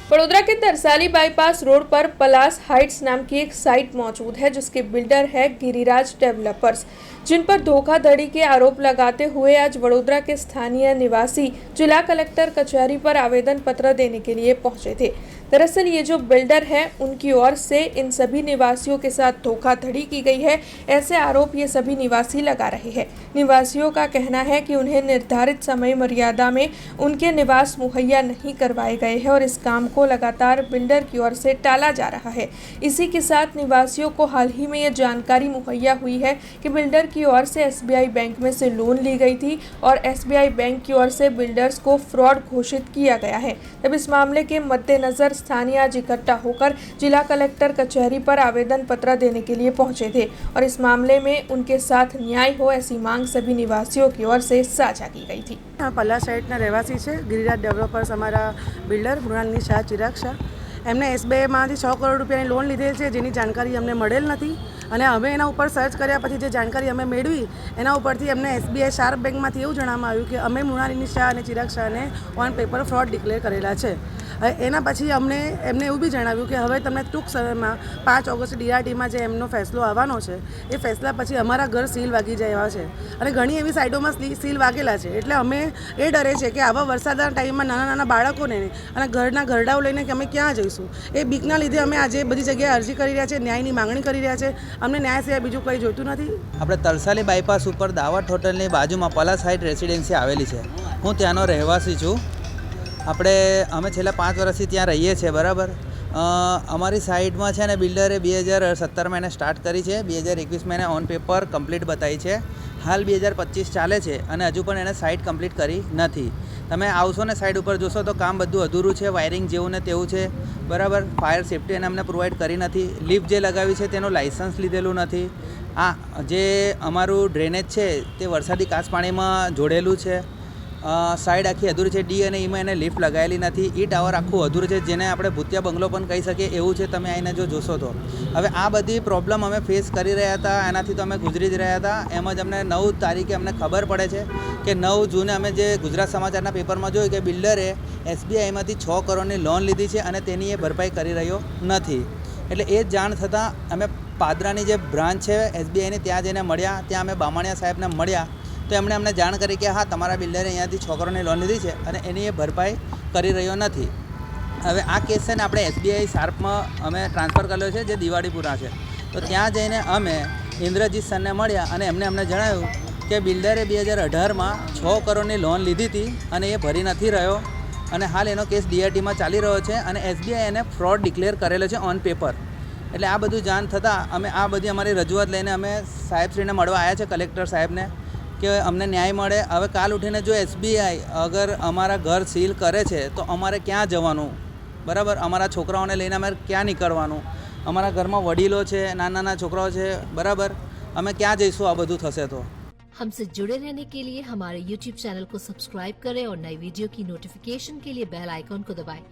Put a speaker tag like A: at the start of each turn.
A: वडोदरा के Tarsali bypass road पर पलास Heights नाम की एक साइट मौजूद है जिसके बिल्डर है गिरिराज डेवलपर्स, जिन पर धोखाधड़ी के आरोप लगाते हुए आज वडोदरा के स्थानीय निवासी जिला कलेक्टर कचहरी पर आवेदन पत्र देने के लिए पहुंचे थे। दरअसल ये जो बिल्डर है उनकी ओर से इन सभी निवासियों के साथ धोखाधड़ी की गई है, ऐसे आरोप ये सभी निवासी लगा रहे हैं। निवासियों का कहना है कि उन्हें निर्धारित समय मर्यादा में उनके निवास मुहैया नहीं करवाए गए हैं और इस काम को लगातार बिल्डर की ओर से टाला जा रहा है। इसी के साथ निवासियों को हाल ही में यह जानकारी मुहैया हुई है कि बिल्डर की ओर से एसबीआई बैंक में से लोन ली गई थी और एसबीआई बैंक की ओर से बिल्डर्स को फ्रॉड घोषित किया गया है। तब इस मामले के मद्देनजर स्थानीय आज इकट्ठा होकर जिला कलेक्टर कचहरी पर आवेदन पत्र देने के लिए पहुंचे थे और इस मामले में उनके साथ न्याय हो ऐसी मांग सभी निवासियों की ओर से साझा की गई थी।
B: पलास साइटना રહેવાસી છે गिरिराज डेवलपर्स અમારા બિલ્ડર મૃણાલની શાહ ચિરાગ શાહ એમને એસબીઆઈમાંથી 6 કરોડ રૂપિયાની લોન લીધેલ છે જેની જાણકારી અમને મળેલ નથી અને અમે એના ઉપર સર્ચ કર્યા પછી જે જાણકારી અમે મેળવી એના ઉપરથી અમને એસબીઆઈ શાર્પ બેંકમાંથી એવું જણાવવામાં આવ્યું કે અમે મૃણાલિની શાહ અને ચિરાગ શાહને ઓન પેપર ફ્રોડ ડિક્લેર કરેલા છે। એના પછી એમને એવું બી જણાવ્યું કે હવે તમને ટૂંક સમયમાં 5 ઓગસ્ટ ડીઆરટીમાં જે એમનો ફેસલો આવવાનો છે એ ફેસલા પછી અમારા ઘર સીલ વાગી જાય છે અને ઘણી એવી સાઇડોમાં સીલ વાગેલા છે એટલે અમે એ ડરે છે કે આવા વરસાદના ટાઈમમાં નાના નાના બાળકોને અને ઘરના ઘરડાઓ લઈને કે અમે ક્યાં જઈશું એ બીકના લીધે અમે આજે બધી જગ્યાએ અરજી કરી રહ્યા છે, ન્યાયની માંગણી કરી રહ્યા છે। અમને ન્યાય સિવાય બીજું કંઈ જોઈતું નથી।
C: આપણે તરસાલી બાયપાસ ઉપર દાવત હોટલની બાજુમાં પલાસ હાઇટ રેસિડેન્સી આવેલી છે। હું ત્યાંનો રહેવાસી છું। અમે છેલ્લા 5 વર્ષથી ત્યાં રહીએ છીએ બરાબર। અમારી સાઇટમાં છે ને બિલ્ડરે 2017માં એને સ્ટાર્ટ કરી છે, 2021માં એને ઓન પેપર કમ્પ્લીટ બતાવી છે, હાલ 2025 ચાલે છે અને હજુ પણ એને સાઇટ કમ્પ્લીટ કરી નથી। તમે આવશો ને સાઇટ ઉપર જોશો તો કામ બધું અધૂરું છે, વાયરિંગ જેવું ને તેવું છે બરાબર। ફાયર સેફ્ટી એને અમને પ્રોવાઈડ કરી નથી, લિફ્ટ જે લગાવી છે તેનું લાઇસન્સ લીધેલું નથી। જે અમારું ડ્રેનેજ છે તે વરસાદી કાચ પાણીમાં જોડેલું છે, સાઈડ આખી અધૂરી છે, ડી અને ઈમાં એને લિફ્ટ લગાવેલી નથી, ઈ ટાવર આખું અધૂરું છે જેને આપણે ભૂતિયા બંગલો પણ કહી શકીએ એવું છે। તમે આવીને જો જોશો તો હવે આ બધી પ્રોબ્લેમ અમે ફેસ કરી રહ્યા હતા, એનાથી તો અમે ગુજરી જ રહ્યા હતા। એમ જ અમને 9 તારીખે અમને ખબર પડે છે કે 9 જૂને અમે જે ગુજરાત સમાચારના પેપરમાં જોયું કે બિલ્ડરે એસબીઆઈમાંથી 6 કરોડની લોન લીધી છે અને તેની એ ભરપાઈ કરી રહ્યો નથી। એટલે એ જ જાણ થતાં અમે પાદરાની જે બ્રાન્ચ છે એસબીઆઈની ત્યાં જઈને મળ્યા। ત્યાં અમે બામણિયા સાહેબને મળ્યા તો એમણે અમને જાણ કરી કે હા તમારા બિલ્ડરે અહીંયાથી 6 કરોડની લોન લીધી છે અને એની એ ભરપાઈ કરી રહ્યો નથી। હવે આ કેસ છે ને આપણે એસબીઆઈ શાર્પમાં અમે ટ્રાન્સફર કર્યો છે જે દિવાળીપુરા છે। તો ત્યાં જઈને અમે ઇન્દ્રજીત સરને મળ્યા અને એમને અમને જણાવ્યું કે બિલ્ડરે 2018માં 6 કરોડની લોન લીધી હતી અને એ ભરી નથી રહ્યો અને હાલ એનો કેસ ડીઆરટીમાં ચાલી રહ્યો છે અને એસબીઆઈ એને ફ્રોડ ડિક્લેર કરેલો છે ઓન પેપર। એટલે આ બધું જાણ થતાં અમે આ બધી અમારી રજૂઆત લઈને અમે સાહેબશ્રીને મળવા આવ્યા છે, કલેક્ટર સાહેબને, કે અમને ન્યાય મળે। હવે કાલ ઉઠીને જો એસબીઆઈ અગર અમારા ઘર સીલ કરે છે તો અમારે ક્યાં જવાનું બરાબર? અમારા છોકરાઓને લઈને અમારે ક્યાં નીકળવાનું? અમારા ઘરમાં વડીલો છે, નાના નાના છોકરાઓ છે બરાબર, અમે ક્યાં જઈશું આ બધું થશે તો?
D: हमसे जुड़े रहने के लिए हमारे YouTube चैनल को सब्सक्राइब करें और नई वीडियो की नोटिफिकेशन के लिए बेल आइकॉन को दबाएं।